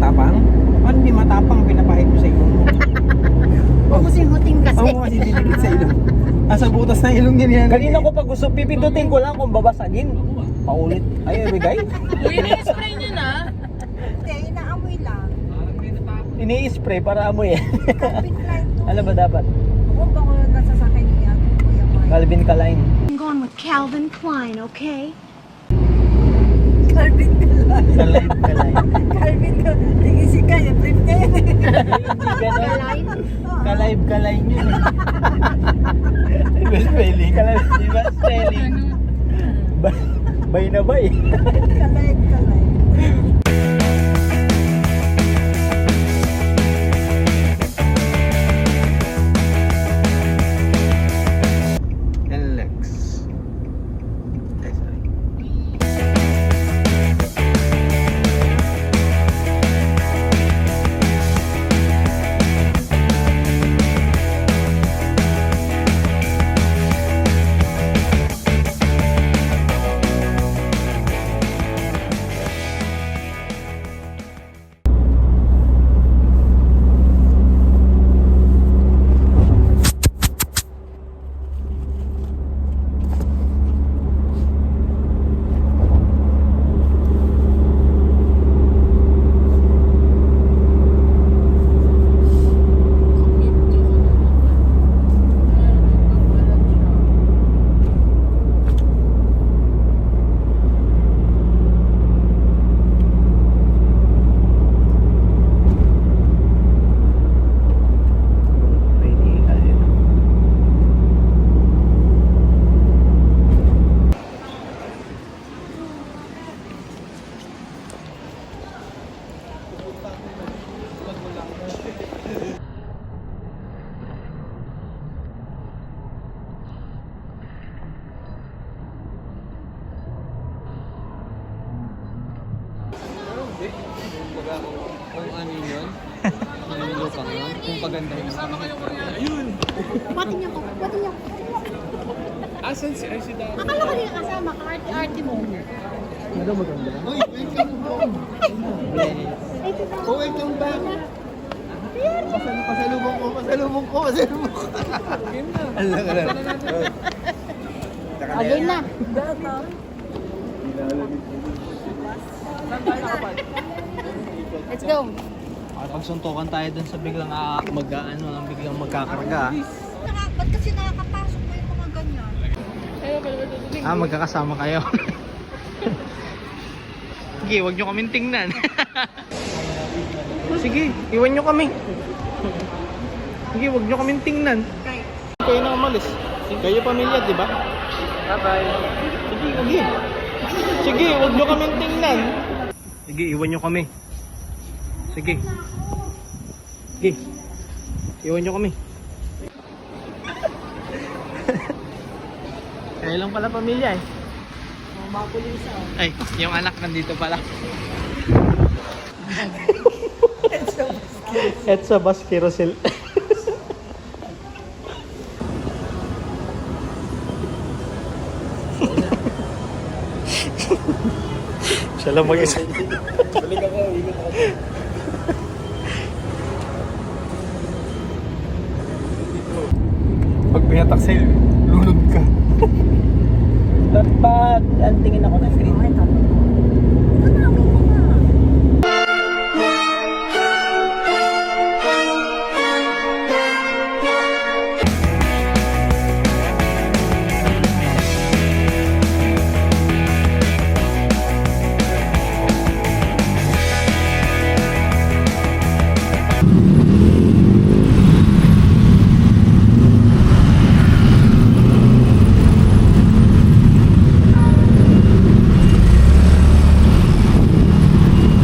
matapang? Paano hindi matapang pinapahid mo sa ilong mo? Huting kasi. Oo, kasi dinikit sa ilong. Asa butas na ilong niya yan. Kanina ko pag gusto, pipindutin ko lang kung babasagin. Paulit. Ay, bigay. Uy, ini-spray niya na. Hindi, inaamoy lang. Ini-spray para amoy eh. Carpet line to. Ano ba dapat? Ako ba kung nasa sakay niya? Kuya Mike. Calvin Klein. I'm going with Calvin Klein, okay? Calvin Klein. Calvin Klein. Calvin Klein. Tingin si Kaya, brief niya yun eh. Hindi ganon. Kalive Klein yun eh. Iba spelling. Iba spelling. Bay na bay. Kalay. NLEX. Ay, sorry. Kung ano yun? Yung lupang yun? Kung pagandahin ang makikita. Ayun! Pati niya ko. Asan si Dad? Akala ko din kasama, ka-arte mo. Ano maganda? Uy, welcome home. Oh, welcome back. Pasalubong ko. Alam. Okay na. Let's go. Pagsuntukan tayo dun sa biglang biglang magkakarga. Ba't kasi nakakapasok mo yung mga ganyan? Magkakasama kayo. Sige, huwag nyo kaming tingnan. Sige, iwan nyo kami. Sige, huwag nyo kaming tingnan. Kayo na umalis. Kayo pamilya, di ba? Bye-bye. Sige, huwag nyo kaming tingnan. Sige, iwan nyo kami. Sige. Iwan nyo kami. Kaya lang pala pamilya eh. Ay, yung anak nandito pala. Etsa Baskirosel. Siya lang mag-isa. Balik ako, ikot ako. Pag pinataksil,